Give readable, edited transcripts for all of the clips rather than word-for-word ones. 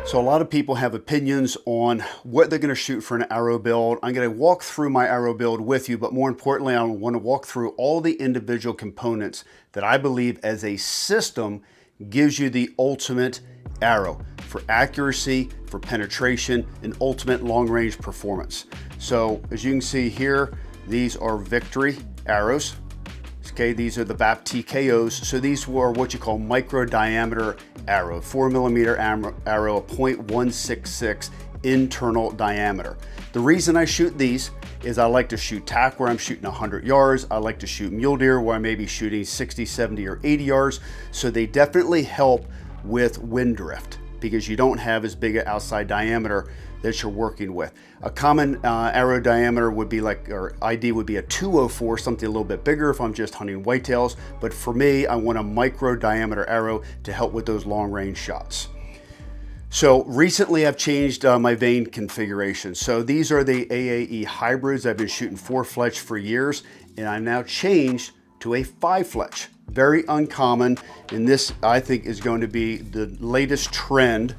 So a lot of people have opinions on what they're going to shoot for an arrow build. I'm going to walk through my arrow build with you, but more importantly, I want to walk through all the individual components that I believe as a system gives you the ultimate arrow for accuracy, for penetration, and ultimate long-range performance. So as you can see here, these are Victory arrows. Okay, these are the VAP TKOs. So these were what you call micro diameter arrow, 4mm arrow, a .166 internal diameter. The reason I shoot these is I like to shoot tack where I'm shooting 100 yards. I like to shoot mule deer where I may be shooting 60, 70, or 80 yards. So they definitely help with wind drift because you don't have as big an outside diameter that you're working with. A common arrow diameter would be like, or ID would be a 204, something a little bit bigger if I'm just hunting whitetails. But for me, I want a micro diameter arrow to help with those long range shots. So recently I've changed my vane configuration. So these are the AAE hybrids. I've been shooting 4 Fletch for years, and I've now changed to a 5 Fletch. Very uncommon, and this I think is going to be the latest trend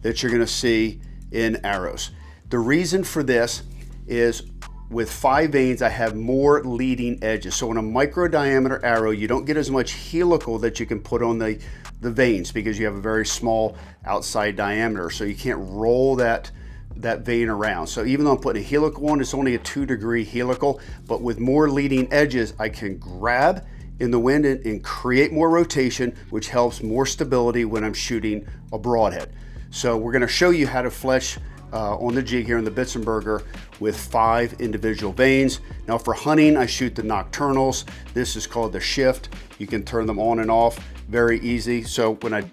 that you're going to see in arrows. The reason for this is with 5 vanes, I have more leading edges. So on a micro diameter arrow, you don't get as much helical that you can put on the vanes because you have a very small outside diameter. So you can't roll that vane around. So even though I'm putting a helical on, it's only a 2-degree helical, but with more leading edges, I can grab in the wind and create more rotation, which helps more stability when I'm shooting a broadhead. So we're going to show you how to fletch on the jig here in the Bitzenberger with 5 individual vanes. Now for hunting, I shoot the nocturnals. This is called the shift. You can turn them on and off very easy. So when I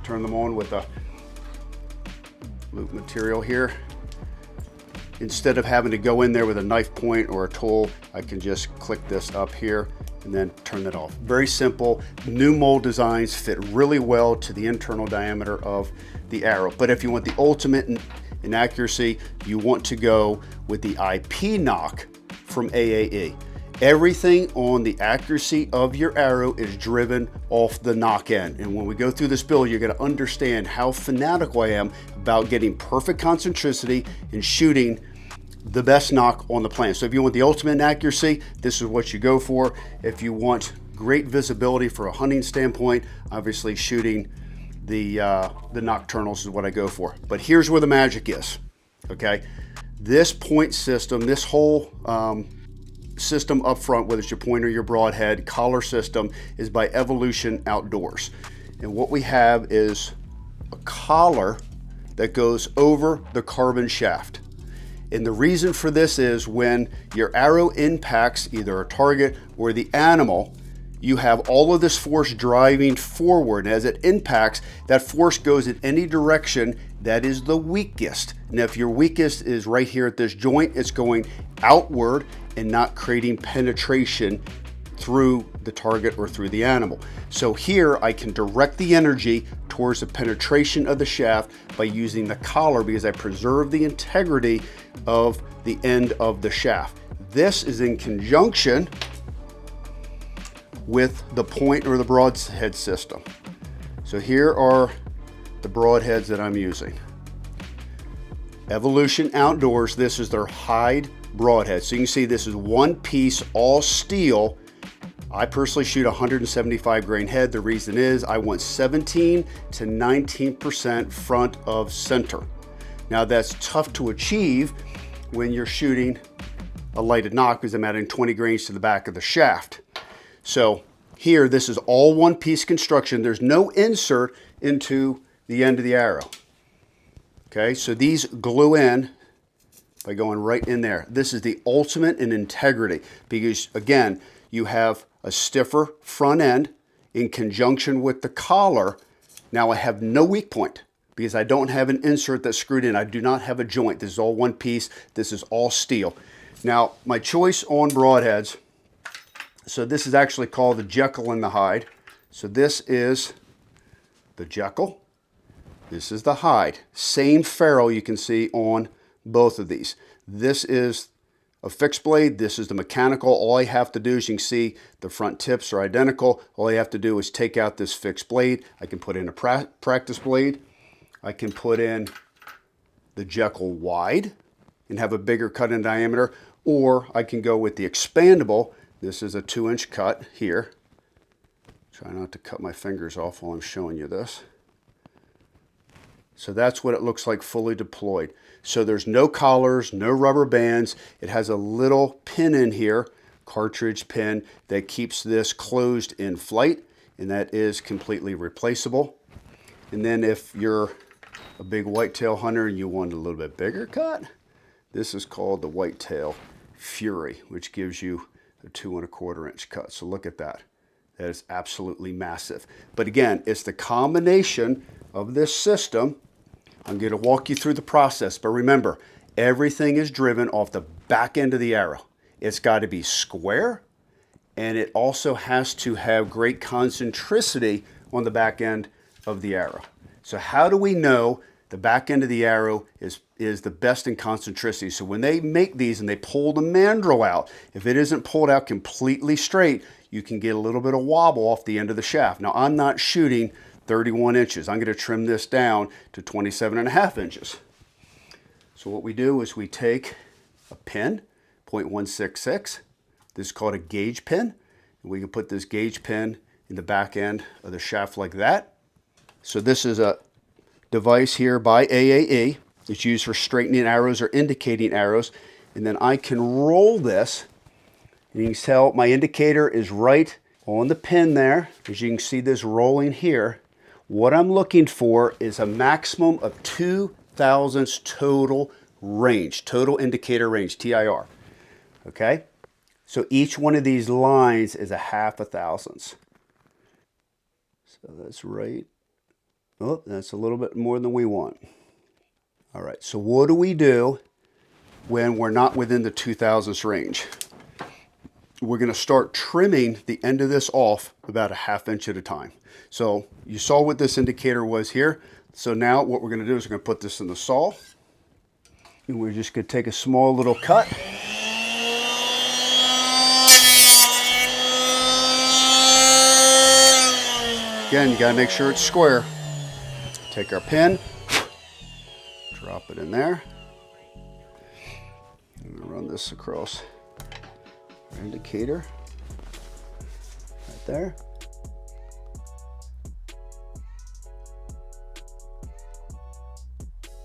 turn them on with a loop material here, instead of having to go in there with a knife point or a tool, I can just click this up here and then turn it off. Very simple. New mold designs fit really well to the internal diameter of the arrow. But if you want the ultimate in accuracy, you want to go with the IP nock from AAE. Everything on the accuracy of your arrow is driven off the nock end. And when we go through this build, you're going to understand how fanatical I am about getting perfect concentricity and shooting the best nock on the planet. So if you want the ultimate in accuracy, this is what you go for. If you want great visibility for a hunting standpoint, obviously shooting the nocturnals is what I go for. But here's where the magic is, okay? This point system, this whole system up front, whether it's your point or your broadhead, collar system, is by Evolution Outdoors. And what we have is a collar that goes over the carbon shaft. And the reason for this is when your arrow impacts either a target or the animal, you have all of this force driving forward. And as it impacts, that force goes in any direction that is the weakest. Now, if your weakest is right here at this joint, it's going outward and not creating penetration through the target or through the animal. So here I can direct the energy towards the penetration of the shaft by using the collar because I preserve the integrity of the end of the shaft. This is in conjunction with the point or the broadhead system. So here are the broadheads that I'm using. Evolution Outdoors, this is their hide broadhead. So you can see this is one piece, all steel. I personally shoot 175 grain head. The reason is I want 17 to 19% front of center. Now that's tough to achieve when you're shooting a lighted nock because I'm adding 20 grains to the back of the shaft. So here, this is all one piece construction. There's no insert into the end of the arrow. Okay, so these glue in by going right in there. This is the ultimate in integrity because again, you have a stiffer front end in conjunction with the collar. Now I have no weak point because I don't have an insert that's screwed in. I do not have a joint. This is all one piece. This is all steel. Now my choice on broadheads, so this is actually called the Jekyll and the Hyde. So this is the Jekyll. This is the Hyde. Same ferrule you can see on both of these. This is a fixed blade. This is the mechanical. All I have to do is, you can see the front tips are identical. All I have to do is take out this fixed blade. I can put in a practice blade, I can put in the Jekyll wide and have a bigger cut in diameter, or I can go with the expandable. This is a 2-inch cut here. Try not to cut my fingers off while I'm showing you this. So that's what it looks like fully deployed. So there's no collars, no rubber bands. It has a little pin in here, cartridge pin, that keeps this closed in flight, and that is completely replaceable. And then if you're a big whitetail hunter and you want a little bit bigger cut, this is called the Whitetail Fury, which gives you a 2 1/4 inch cut. So look at that. That is absolutely massive. But again, it's the combination of this system. I'm going to walk you through the process, but remember, everything is driven off the back end of the arrow. It's got to be square, and it also has to have great concentricity on the back end of the arrow. So how do we know the back end of the arrow is the best in concentricity? So when they make these and they pull the mandrel out, if it isn't pulled out completely straight, you can get a little bit of wobble off the end of the shaft. Now, I'm not shooting 31 inches. I'm going to trim this down to 27.5 inches. So what we do is we take a pin, 0.166. This is called a gauge pin. And we can put this gauge pin in the back end of the shaft like that. So this is a device here by AAE. It's used for straightening arrows or indicating arrows. And then I can roll this. And you can tell my indicator is right on the pin there. As you can see this rolling here. What I'm looking for is a maximum of 2 thousandths total range, total indicator range, TIR. Okay? So each one of these lines is a 0.5 thousandths. So that's right. Oh, that's a little bit more than we want. All right, so what do we do when we're not within the 2 thousandths range? We're going to start trimming the end of this off about a 1/2 inch at a time. So you saw what this indicator was here. So now what we're going to do is we're going to put this in the saw. And we're just going to take a small little cut. Again, you got to make sure it's square. Take our pin, drop it in there. I'm going to run this across our indicator right there.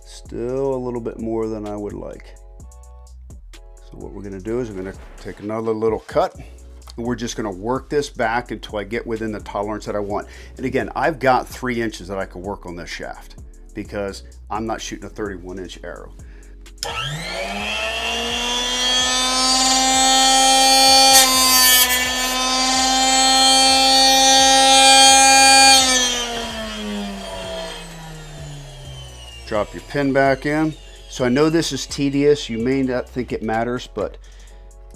Still a little bit more than I would like. So what we're going to do is we're going to take another little cut, and we're just going to work this back until I get within the tolerance that I want. And again, I've got 3 inches that I can work on this shaft because I'm not shooting a 31-inch arrow. Drop your pin back in. So I know this is tedious. You may not think it matters, but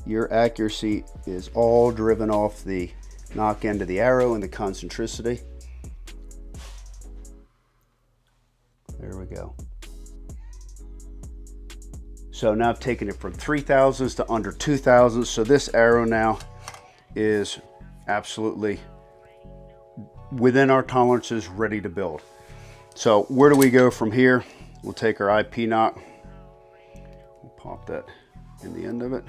your accuracy is all driven off the nock end of the arrow and the concentricity. There we go. So now I've taken it from 3 thousandths to under 2 thousandths. So this arrow now is absolutely within our tolerances, ready to build. So where do we go from here? We'll take our IP nock, we'll pop that in the end of it.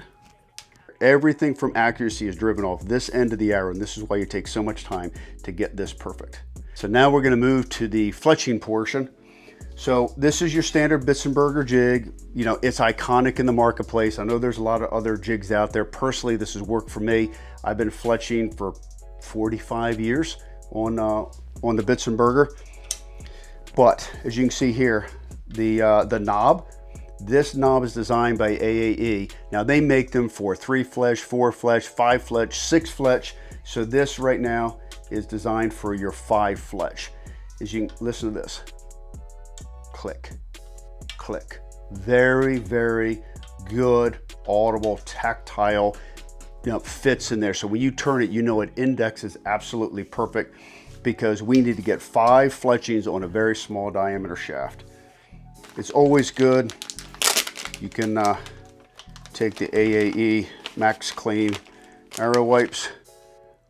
Everything from accuracy is driven off this end of the arrow, and this is why you take so much time to get this perfect. So now we're going to move to the fletching portion. So this is your standard Bitzenberger jig. You know, it's iconic in the marketplace. I know there's a lot of other jigs out there. Personally, this has worked for me. I've been fletching for 45 years on the Bitzenberger. But as you can see here, the knob, this knob is designed by AAE. Now they make them for 3 fletch, 4 fletch, 5 fletch, 6 fletch. So this right now is designed for your 5 fletch. As you can listen to this, click, click. Very, very good, audible, tactile, fits in there. So when you turn it, you know it indexes absolutely perfect, because we need to get 5 fletchings on a very small diameter shaft. It's always good. You can take the AAE Max Clean arrow wipes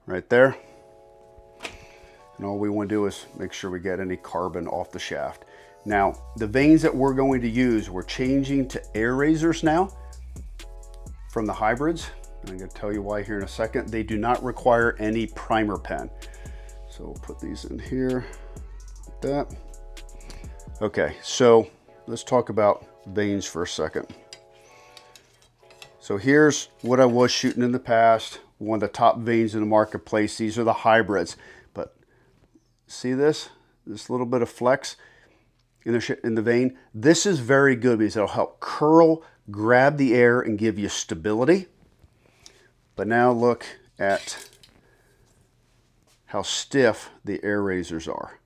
right there. And all we want to do is make sure we get any carbon off the shaft. Now, the vanes that we're going to use, we're changing to air razors now from the hybrids. I'm going to tell you why here in a second. They do not require any primer pen. So we'll put these in here like that. Okay, so let's talk about vanes for a second. So here's what I was shooting in the past. One of the top vanes in the marketplace. These are the hybrids. But see this little bit of flex in the vane? This is very good because it'll help curl, grab the air, and give you stability. But now look at how stiff the air razors are.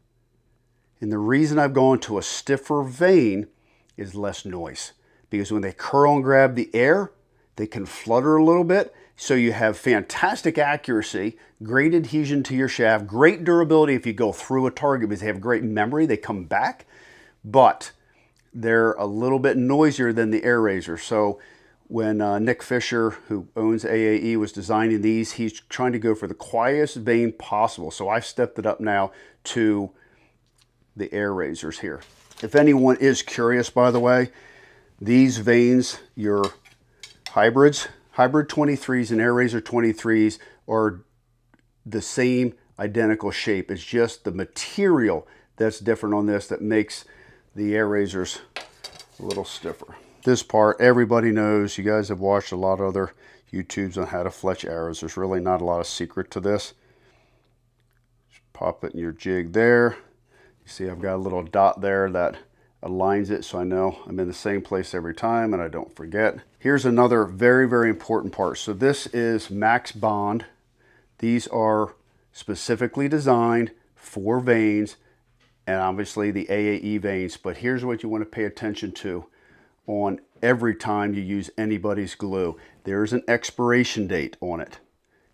And the reason I've gone to a stiffer vane is less noise. Because when they curl and grab the air, they can flutter a little bit. So you have fantastic accuracy, great adhesion to your shaft, great durability if you go through a target because they have great memory, they come back. But they're a little bit noisier than the air razor. So when Nick Fisher, who owns AAE, was designing these, he's trying to go for the quietest vane possible. So I've stepped it up now to the air razors here. If anyone is curious, by the way, these vanes, your hybrids, hybrid 23s and air razor 23s are the same identical shape. It's just the material that's different on this that makes the air razors a little stiffer. This part, everybody knows. You guys have watched a lot of other YouTubes on how to fletch arrows. There's really not a lot of secret to this. Just pop it in your jig there. You see I've got a little dot there that aligns it so I know I'm in the same place every time and I don't forget. Here's another very, very important part. So this is max bond. These are specifically designed for vanes and obviously the AAE vanes. But here's what you want to pay attention to on every time you use anybody's glue. There's an expiration date on it.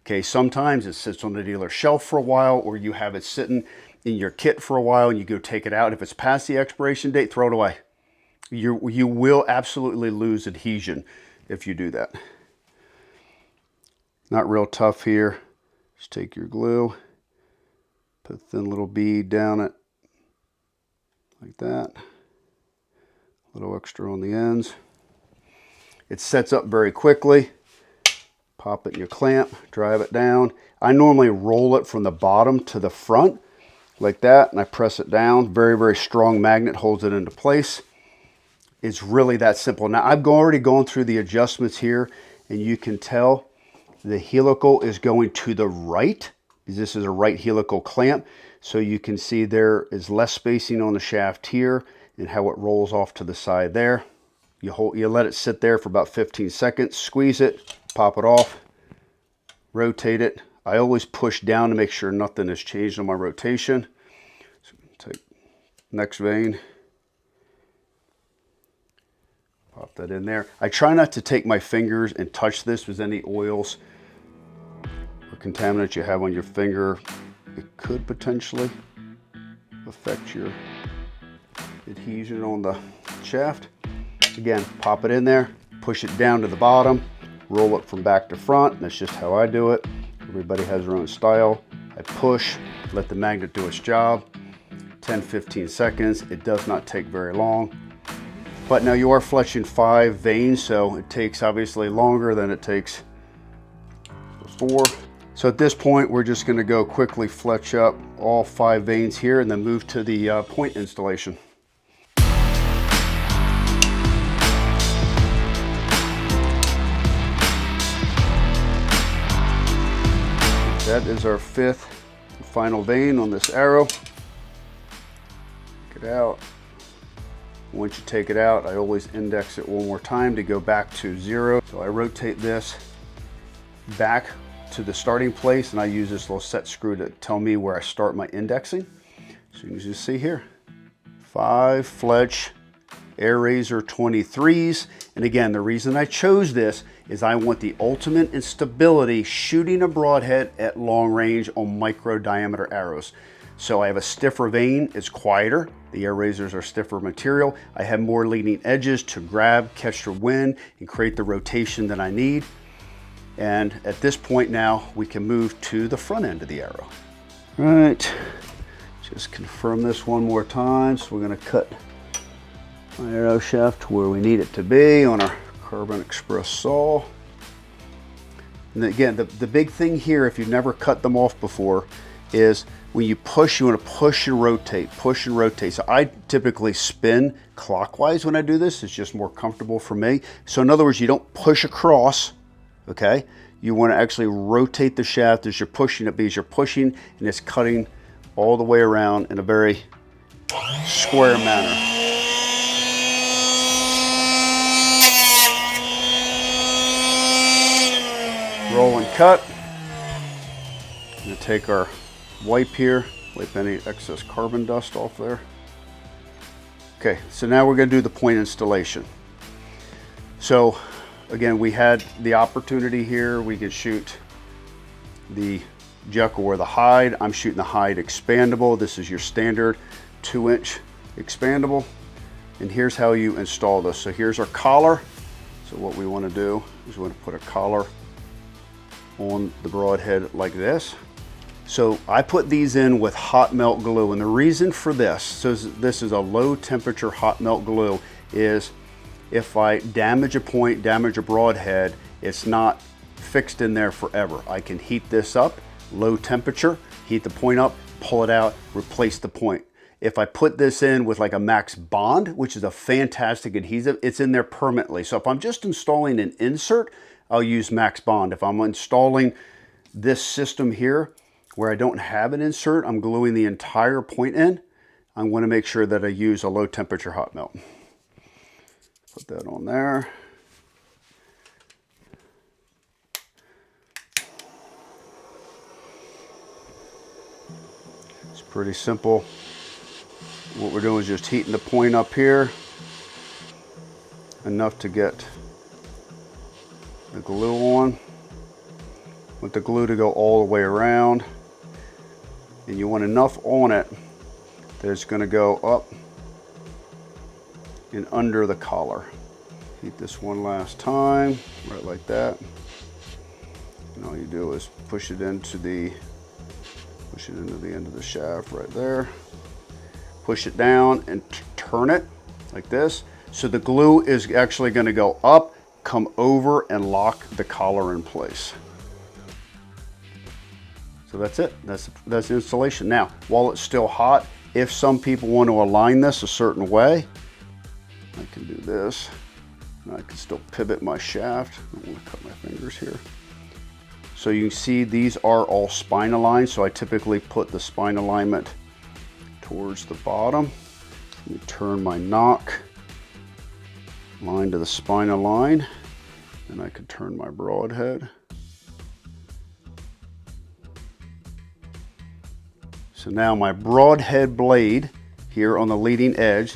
Okay, sometimes it sits on the dealer shelf for a while, or you have it sitting in your kit for a while and you go take it out. If it's past the expiration date, throw it away. You will absolutely lose adhesion if you do that. Not real tough here. Just take your glue, put a thin little bead down it like that. A little extra on the ends. It sets up very quickly. Pop it in your clamp, drive it down. I normally roll it from the bottom to the front like that, and I press it down. Very, very strong magnet holds it into place. It's really that simple. Now, I've already gone through the adjustments here, and you can tell the helical is going to the right, because this is a right helical clamp. So you can see there is less spacing on the shaft here, and how it rolls off to the side there. You let it sit there for about 15 seconds, squeeze it, pop it off, rotate it. I always push down to make sure nothing has changed on my rotation. So take next vane, pop that in there. I try not to take my fingers and touch this with any oils or contaminants you have on your finger. It could potentially affect your adhesion on the shaft. Again, pop it in there, push it down to the bottom, roll it from back to front. That's just how I do it. Everybody has their own style. I push, let the magnet do its job. 10-15 seconds. It does not take very long. But now you are fletching 5 vanes, so it takes obviously longer than it takes before. So at this point, we're just going to go quickly fletch up all 5 vanes here and then move to the point installation. That is our 5th and final vane on this arrow. Take it out. Once you take it out, I always index it one more time to go back to 0. So I rotate this back to the starting place, and I use this little set screw to tell me where I start my indexing. So you can just see here, 5 Fletch Air Razor 23s. And again, the reason I chose this is I want the ultimate in stability shooting a broadhead at long range on micro diameter arrows. So I have a stiffer vane, it's quieter. The air razors are stiffer material. I have more leading edges to grab, catch the wind, and create the rotation that I need. And at this point now, we can move to the front end of the arrow. All right, just confirm this one more time. So we're gonna cut my arrow shaft where we need it to be on our Carbon Express saw. And again, the big thing here, if you've never cut them off before, is when you push, you want to push and rotate, push and rotate. So I typically spin clockwise when I do this. It's just more comfortable for me. So in other words, you don't push across, okay? You want to actually rotate the shaft as you're pushing it, because you're pushing and it's cutting all the way around in a very square manner. Roll and cut. I'm going to take our wipe here, wipe any excess carbon dust off there. Okay, so now we're going to do the point installation. So again, we had the opportunity here. We could shoot the Jekyll or the hide. I'm shooting the hide expandable. This is your standard 2-inch expandable. And here's how you install this. So here's our collar. So what we want to do is we want to put a collar on the Broadhead like this. So I put these in with hot melt glue, and the reason for this, so this is a low temperature hot melt glue, is if I damage a point, damage a Broadhead, it's not fixed in there forever. I can heat this up, low temperature, heat the point up, pull it out, replace the point. If I put this in with like a Max Bond, which is a fantastic adhesive, it's in there permanently. So if I'm just installing an insert, I'll use Max Bond. If I'm installing this system here where I don't have an insert, I'm gluing the entire point in, I'm going to make sure that I use a low temperature hot melt. Put that on there. It's pretty simple. What we're doing is just heating the point up here enough to get the glue on. Want the glue to go all the way around, and you want enough on it that it's going to go up and under the collar. Heat this one last time, right like that. And all you do is push it into the end of the shaft right there. Push it down and turn it like this. So the glue is actually going to go up, come over, and lock the collar in place. So that's it. That's the installation. Now, while it's still hot, if some people want to align this a certain way, I can do this. And I can still pivot my shaft. I don't want to cut my fingers here. So you can see these are all spine aligned. So I typically put the spine alignment towards the bottom. Let me turn my nock line to the spine align, and I can turn my Broadhead. So now my Broadhead blade here on the leading edge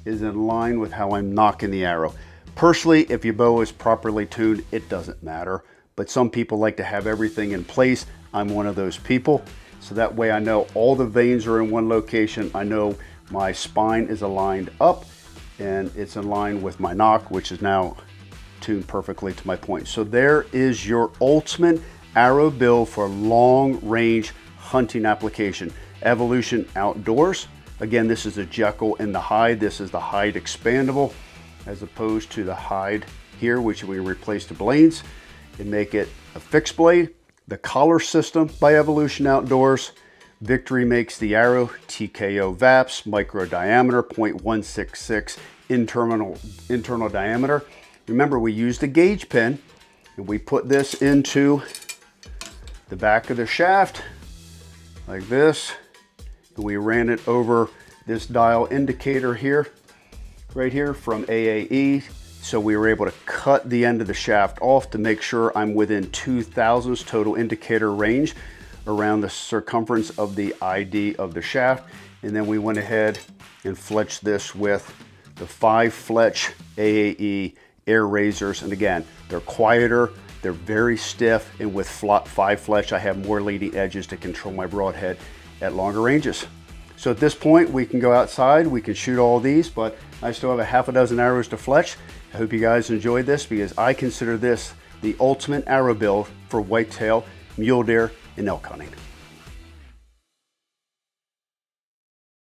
is in line with how I'm nocking the arrow. Personally, if your bow is properly tuned, it doesn't matter, but some people like to have everything in place. I'm one of those people. So that way I know all the vanes are in one location. I know my spine is aligned up and it's in line with my nock, which is now tuned perfectly to my point. So there is your ultimate arrow build for long range hunting application. Evolution Outdoors. Again, this is a Jekyll in the hide. This is the hide expandable, as opposed to the hide here, which we replace the blades and make it a fixed blade. The collar system by Evolution Outdoors. Victory makes the arrow, TKO VAPS, micro diameter, 0.166 internal diameter. Remember, we used a gauge pin and we put this into the back of the shaft like this. And we ran it over this dial indicator here, right here from AAE. So we were able to cut the end of the shaft off to make sure I'm within 2 thousandths total indicator range around the circumference of the ID of the shaft. And then we went ahead and fletched this with the 5 Fletch AAE air razors. And again, they're quieter, they're very stiff, and with 5 Fletch, I have more leading edges to control my Broadhead at longer ranges. So at this point, we can go outside, we can shoot all these, but I still have a half a dozen arrows to fletch. I hope you guys enjoyed this, because I consider this the ultimate arrow build for whitetail, mule deer, and elk hunting.